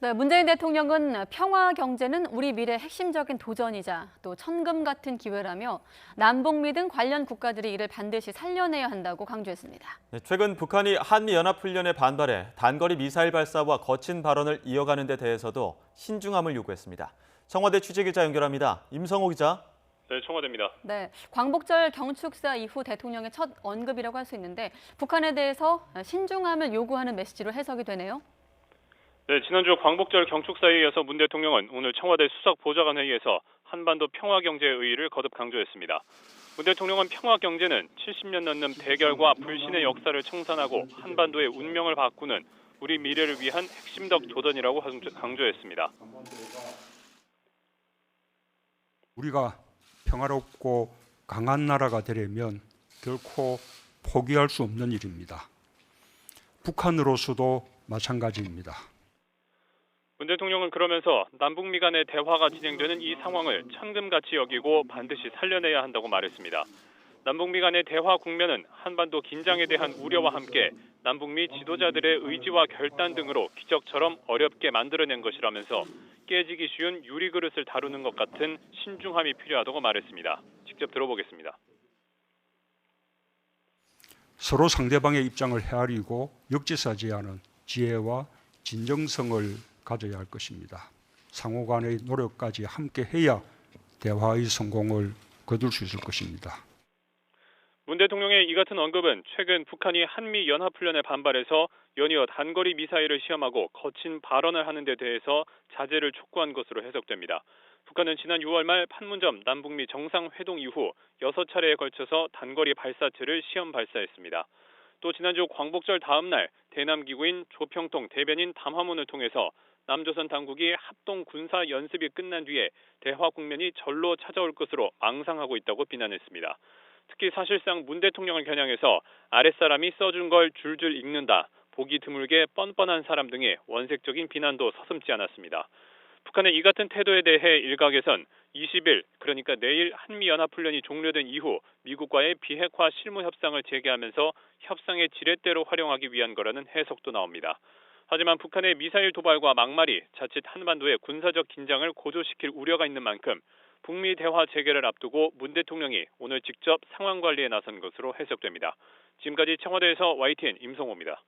네, 문재인 대통령은 평화 경제는 우리 미래의 핵심적인 도전이자 또 천금 같은 기회라며 남북미 등 관련 국가들이 이를 반드시 살려내야 한다고 강조했습니다. 네, 최근 북한이 한미연합훈련에 반발해 단거리 미사일 발사와 거친 발언을 이어가는 데 대해서도 신중함을 요구했습니다. 청와대 취재기자 연결합니다. 임성호 기자. 네, 청와대입니다. 네, 광복절 경축사 이후 대통령의 첫 언급이라고 할 수 있는데 북한에 대해서 신중함을 요구하는 메시지로 해석이 되네요. 네, 지난주 광복절 경축사에 이어서 문 대통령은 오늘 청와대 수석보좌관 회의에서 한반도 평화경제의 의의를 거듭 강조했습니다. 문 대통령은 평화경제는 70년 넘는 대결과 불신의 역사를 청산하고 한반도의 운명을 바꾸는 우리 미래를 위한 핵심적 도전이라고 강조했습니다. 우리가 평화롭고 강한 나라가 되려면 결코 포기할 수 없는 일입니다. 북한으로서도 마찬가지입니다. 문 대통령은 그러면서 남북미 간의 대화가 진행되는 이 상황을 천금같이 여기고 반드시 살려내야 한다고 말했습니다. 남북미 간의 대화 국면은 한반도 긴장에 대한 우려와 함께 남북미 지도자들의 의지와 결단 등으로 기적처럼 어렵게 만들어낸 것이라면서 깨지기 쉬운 유리그릇을 다루는 것 같은 신중함이 필요하다고 말했습니다. 직접 들어보겠습니다. 서로 상대방의 입장을 헤아리고 역지사지 않은 지혜와 진정성을 가져야 할 것입니다. 상호 간의 노력까지 함께 해야 대화의 성공을 거둘 수 있을 것입니다. 문 대통령의 이 같은 언급은 최근 북한이 한미연합훈련에 반발해서 연이어 단거리 미사일을 시험하고 거친 발언을 하는 데 대해서 자제를 촉구한 것으로 해석됩니다. 북한은 지난 6월 말 판문점 남북미 정상회동 이후 6차례에 걸쳐서 단거리 발사체를 시험 발사했습니다. 또 지난주 광복절 다음 날 대남기구인 조평통 대변인 담화문을 통해서 남조선 당국이 합동 군사 연습이 끝난 뒤에 대화 국면이 절로 찾아올 것으로 망상하고 있다고 비난했습니다. 특히 사실상 문 대통령을 겨냥해서 아랫사람이 써준 걸 줄줄 읽는다, 보기 드물게 뻔뻔한 사람 등의 원색적인 비난도 서슴지 않았습니다. 북한의 이 같은 태도에 대해 일각에선 20일, 그러니까 내일 한미연합훈련이 종료된 이후 미국과의 비핵화 실무 협상을 재개하면서 협상의 지렛대로 활용하기 위한 거라는 해석도 나옵니다. 하지만 북한의 미사일 도발과 막말이 자칫 한반도의 군사적 긴장을 고조시킬 우려가 있는 만큼 북미 대화 재개를 앞두고 문 대통령이 오늘 직접 상황 관리에 나선 것으로 해석됩니다. 지금까지 청와대에서 YTN 임성호입니다.